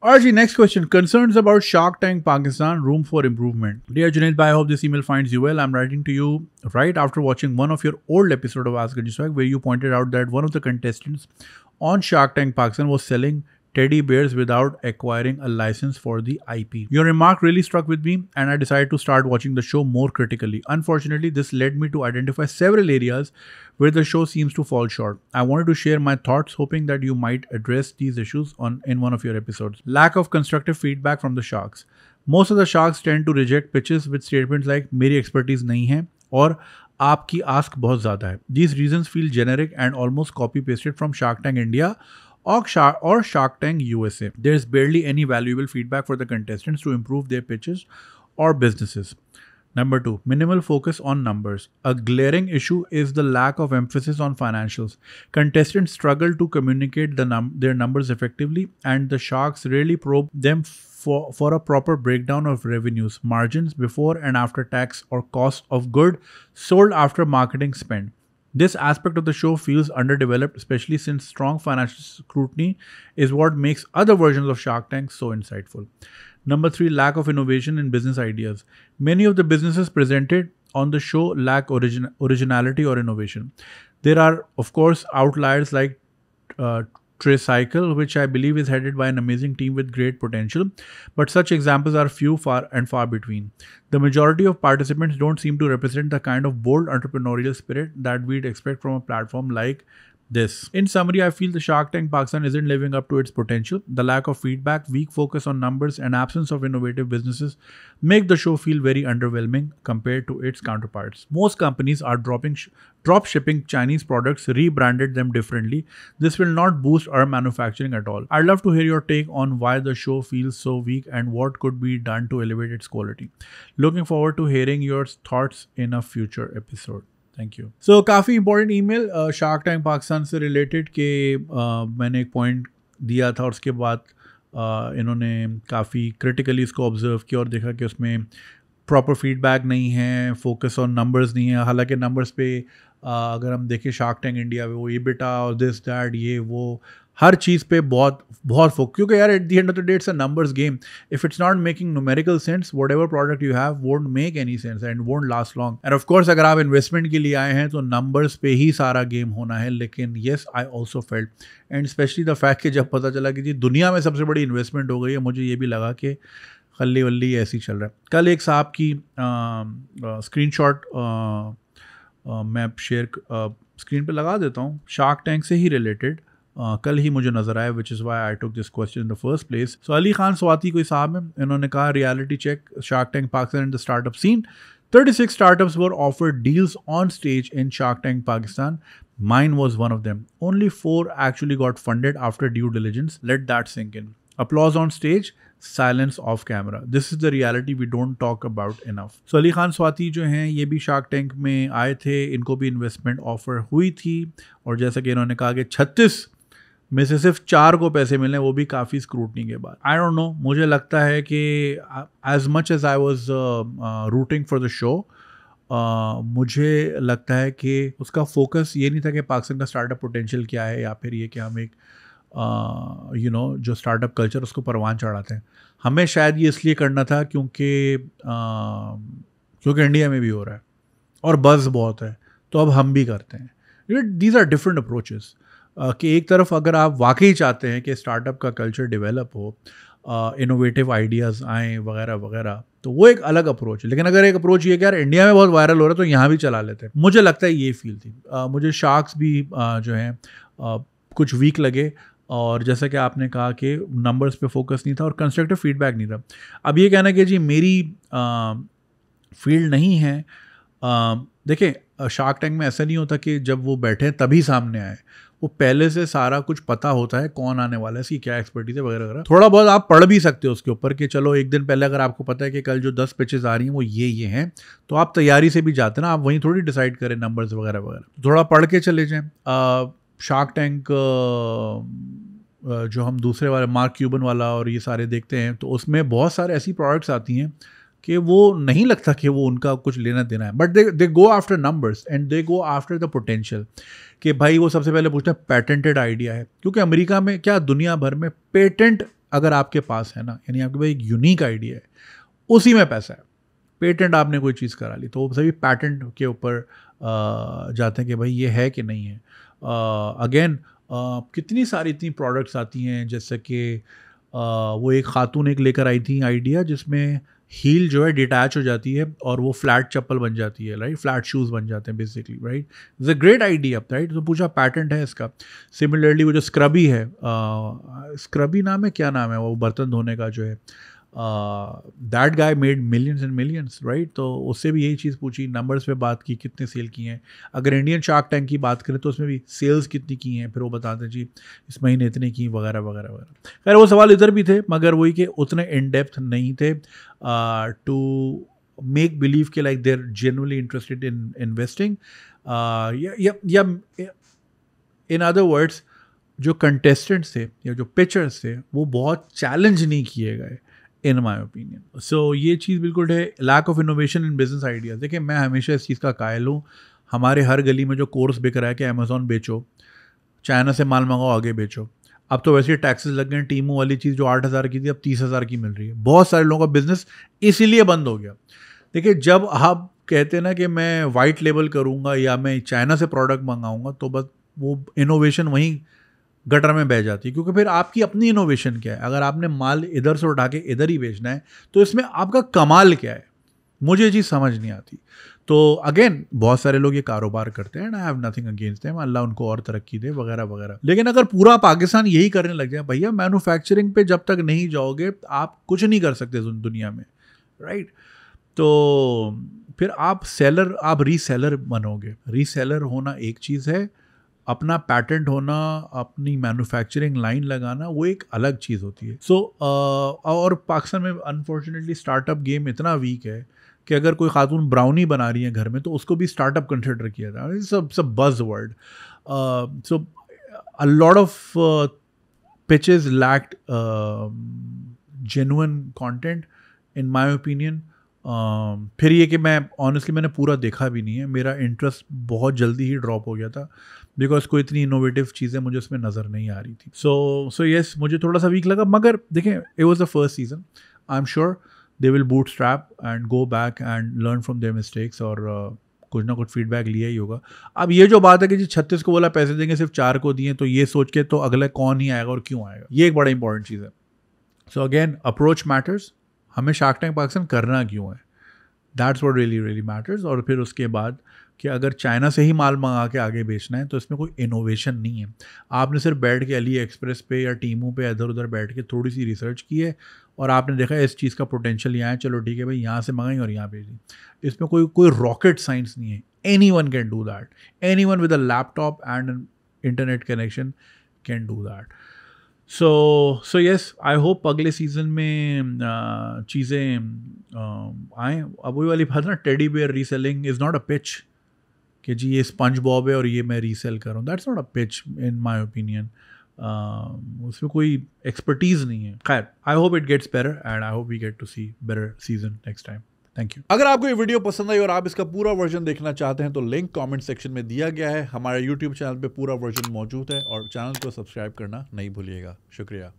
Arji, next question. Concerns about Shark Tank Pakistan, room for improvement. Dear Junaid Bhai, I hope this email finds you well. I'm writing to you right after watching one of your old episode of Ask Arji Swag, where you pointed out that one of the contestants on Shark Tank Pakistan was selling teddy bears without acquiring a license for the IP. Your remark really struck with me, and I decided to start watching the show more critically. Unfortunately, this led me to identify several areas where the show seems to fall short. I wanted to share my thoughts, hoping that you might address these issues in one of your episodes. Lack of constructive feedback from the sharks. Most of the sharks tend to reject pitches with statements like मेरी expertise नहीं है और आपकी ask बहुत ज़्यादा है. These reasons feel generic and almost copy pasted from Shark Tank India or Shark Tank USA. There is barely any valuable feedback for the contestants to improve their pitches or businesses. Number 2, minimal focus on numbers. A glaring issue is the lack of emphasis on financials. Contestants struggle to communicate their numbers effectively, and the sharks rarely probe them for a proper breakdown of revenues, margins before and after tax, or cost of good sold after marketing spend. This aspect of the show feels underdeveloped, especially since strong financial scrutiny is what makes other versions of Shark Tank so insightful. Number 3, lack of innovation in business ideas. Many of the businesses presented on the show lack originality or innovation. There are, of course, outliers like Tricycle, which I believe is headed by an amazing team with great potential, but such examples are few, far between. The majority of participants don't seem to represent the kind of bold entrepreneurial spirit that we'd expect from a platform like this. In summary, I feel the Shark Tank Pakistan isn't living up to its potential. The lack of feedback, weak focus on numbers, and absence of innovative businesses make the show feel very underwhelming compared to its counterparts. Most companies are drop shipping Chinese products, rebranded them differently. This will not boost our manufacturing at all. I'd love to hear your take on why the show feels so weak and what could be done to elevate its quality. Looking forward to hearing your thoughts in a future episode. Thank you. So काफ़ी important email shark tank Pakistan से related के मैंने एक point दिया था और उसके बाद इन्होंने काफ़ी क्रिटिकली इसको ऑब्जर्व किया और देखा कि उसमें प्रॉपर फीडबैक नहीं है, फोकस ऑन नंबर्स नहीं है. हालांकि नंबर्स पे अगर हम देखें शार्क टैंक इंडिया में वो EBITDA और दिस दैट ये वो हर चीज़ पे बहुत फोकस, क्योंकि यार at the end of the day it's a numbers game. If it's not making numerical sense, what ever product you have won't make any sense and won't last long. End of course अगर आप investment के लिए आए हैं तो numbers पे ही सारा game होना है. लेकिन yes, I also felt and specially the fact कि जब पता चला कि जी दुनिया में सबसे बड़ी इन्वेस्टमेंट हो गई है, मुझे ये भी लगा कि खल्ली वल्ली ऐसे ही चल रहा है. कल एक साहब की स्क्रीनशॉट मैं शेयर स्क्रीन पे लगा देता हूँ, शार्क टैंक से ही रिलेटेड. कल ही मुझे नजर आया, which is why I took this question in the first place. So Ali Khan Swati कोई साहब है, इन्होंने कहा reality check shark tank Pakistan in the startup scene. 36 startups were offered deals on stage in Shark Tank Pakistan. Mine was one of them. Only 4 actually got funded after due diligence. Let that sink in. Applause on stage, silence off camera. This is the reality we don't talk about enough. So Ali Khan Swati जो हैं ये भी shark tank में आए थे, इनको भी investment offer हुई थी और जैसा कि इन्होंने कहा कि 36 में से सिर्फ 4 को पैसे मिले, वो भी काफ़ी स्क्रूटनी के बाद. आई डोंट नो, मुझे लगता है कि as much as I was rooting for the show, मुझे लगता है कि उसका फोकस ये नहीं था कि पाकिस्तान का स्टार्टअप पोटेंशियल क्या है या फिर ये कि हम एक जो स्टार्टअप कल्चर उसको परवान चढ़ाते हैं. हमें शायद ये इसलिए करना था क्योंकि इंडिया में भी हो रहा है और बज़ बहुत है, तो अब हम भी करते हैं. These are different approaches. कि एक तरफ अगर आप वाकई चाहते हैं कि स्टार्टअप का कल्चर डेवलप हो, इनोवेटिव आइडियाज़ आएँ वगैरह वगैरह, तो वो एक अलग अप्रोच है. लेकिन अगर एक अप्रोच ये कि यार इंडिया में बहुत वायरल हो रहा है तो यहाँ भी चला लेते हैं, मुझे लगता है ये फील थी. मुझे शार्क्स भी जो हैं कुछ वीक लगे, और जैसा कि आपने कहा कि नंबर्स पे फोकस नहीं था और कंस्ट्रक्टिव फीडबैक नहीं था. अब ये कहना कि जी मेरी फील्ड नहीं है, देखिए शार्क टैंक में ऐसा नहीं होता कि जब वो बैठे तभी सामने आए, वो पहले से सारा कुछ पता होता है कौन आने वाला है, इसकी क्या एक्सपर्टीज है वगैरह वगैरह. थोड़ा बहुत आप पढ़ भी सकते हो उसके ऊपर कि चलो एक दिन पहले अगर आपको पता है कि कल जो 10 पिचेस आ रही हैं वो ये हैं, तो आप तैयारी से भी जाते हैं ना, आप वहीं थोड़ी डिसाइड करें नंबर्स वगैरह वगैरह. थोड़ा पढ़ के चले जाएँ. शार्क टैंक जो हम दूसरे वाले मार्क क्यूबन वाला और ये सारे देखते हैं, तो उसमें बहुत सारे ऐसी प्रोडक्ट्स आती हैं कि वो नहीं लगता कि वो उनका कुछ लेना देना है, but they go after numbers and they go after the potential. कि भाई वो सबसे पहले पूछते हैं पेटेंटेड आइडिया है, क्योंकि अमेरिका में क्या दुनिया भर में पेटेंट अगर आपके पास है ना, यानी आपके पास एक यूनिक आइडिया है, उसी में पैसा है। पेटेंट आपने कोई चीज़ करा ली तो वो सभी पैटेंट के ऊपर जाते हैं कि भाई ये है कि नहीं है। अगेन कितनी सारी इतनी प्रोडक्ट्स आती हैं, जैसे कि वो एक खातून एक लेकर आई थी आइडिया जिसमें हील जो है डिटैच हो जाती है और वो फ्लैट चप्पल बन जाती है, राइट, फ्लैट शूज़ बन जाते हैं basically, right. It's a great idea, right. तो पूछा पैटेंट है इसका। सिमिलरली वो जो स्क्रबी है, स्क्रबी नाम है, क्या नाम है वो बर्तन धोने का जो है, that guy made millions and millions, right. तो उससे भी यही चीज़ पूछी, नंबर्स पे बात की, कितने सेल किए हैं। अगर इंडियन शार्क टैंक की बात करें तो उसमें भी सेल्स कितनी की हैं, फिर वो बताते हैं जी इस महीने इतने की, वगैरह वगैरह वगैरह। खैर वो सवाल इधर भी थे, मगर वही कि उतने इन डेप्थ नहीं थे टू मेक बिलीव के like they are genuinely interested in investing, या इन अदर वर्ड्स जो कंटेस्टेंट्स थे या जो पिचर्स थे वो बहुत चैलेंज नहीं किए गए इन माई ओपिनियन। सो ये चीज़ बिल्कुल है, lack of innovation in business ideas. देखिए मैं हमेशा इस चीज़ का कायल हूँ, हमारे हर गली में जो कोर्स बिक रहा है कि अमेज़ॉन बेचो, चाइना से माल मंगाओ, आगे बेचो। अब तो वैसे ही टैक्सेस लग गए, टीमू वाली चीज़ जो 8,000 की थी अब 30,000 की मिल रही है। बहुत सारे लोगों का बिजनेस इसीलिए बंद हो गया। देखिए जब आप कहते हैं ना कि मैं वाइट लेबल करूँगा या मैं चाइना से प्रोडक्ट मंगाऊँगा, तो बस वो इनोवेशन वहीं गटर में बह जाती है, क्योंकि फिर आपकी अपनी इनोवेशन क्या है। अगर आपने माल इधर से उठा के इधर ही बेचना है तो इसमें आपका कमाल क्या है, मुझे ये चीज़ समझ नहीं आती। तो अगेन बहुत सारे लोग ये कारोबार करते हैं and I have nothing against them, Allah उनको और तरक्की दे वगैरह वगैरह। लेकिन अगर पूरा पाकिस्तान यही करने लग जाए, भैया मैन्युफैक्चरिंग पे जब तक नहीं जाओगे आप कुछ नहीं कर सकते दुनिया में, राइट। तो फिर आप रीसेलर बनोगे। रीसेलर होना एक चीज़ है, अपना पैटेंट होना, अपनी मैन्युफैक्चरिंग लाइन लगाना वो एक अलग चीज़ होती है। सो और पाकिस्तान में अनफॉर्चुनेटली स्टार्टअप गेम इतना वीक है कि अगर कोई खातून ब्राउनी बना रही है घर में तो उसको भी स्टार्टअप कंसिडर किया जाता है। सब buzz word. So a lot of pitches lacked genuine content in my opinion. फिर ये कि मैं ऑनेस्टली मैंने पूरा देखा भी नहीं है, मेरा इंटरेस्ट बहुत जल्दी ही ड्रॉप हो गया था बिकॉज कोई इतनी इनोवेटिव चीज़ें मुझे उसमें नज़र नहीं आ रही थी। सो येस मुझे थोड़ा सा वीक लगा, मगर देखें it was the first season, I am sure they will boot strap and go back and learn from their mistakes, और कुछ ना कुछ फीडबैक लिया ही होगा। अब ये जो बात है कि जी 36 को बोला पैसे देंगे, सिर्फ 4 को दिए, तो ये सोच के तो अगला कौन ही आएगा और क्यों आएगा, ये एक बड़ा इंपॉर्टेंट चीज़ है। सो अगेन अप्रोच मैटर्स, हमें शार्क टैंक पाकिस्तान करना क्यों है, that's what really really matters. और फिर उसके बाद कि अगर चाइना से ही माल मंगा के आगे बेचना है तो इसमें कोई इनोवेशन नहीं है। आपने सिर्फ बैठ के अली एक्सप्रेस पे या टीमू पे इधर उधर बैठ के थोड़ी सी रिसर्च की है और आपने देखा इस चीज़ का पोटेंशियल यहाँ है, चलो ठीक है भाई यहाँ से मंगाई और यहाँ भेजी। इसमें कोई रॉकेट साइंस नहीं है। Anyone can do that, anyone with a laptop and internet connection can do that. So yes I hope अगले सीज़न में चीज़ें आएँ। अब वही वाली बात ना, teddy bear reselling is not a pitch कि जी ये स्पंज बॉब है और ये मैं रीसेल करूँ, that's not a pitch in my opinion. उसमें कोई एक्सपर्टीज़ नहीं है। खैर I hope it gets better and I hope we get to see better season next time. Thank you. अगर आपको ये वीडियो पसंद आई और आप इसका पूरा वर्जन देखना चाहते हैं तो लिंक कमेंट सेक्शन में दिया गया है। हमारे यूट्यूब चैनल पे पूरा वर्जन मौजूद है और चैनल को सब्सक्राइब करना नहीं भूलिएगा। शुक्रिया।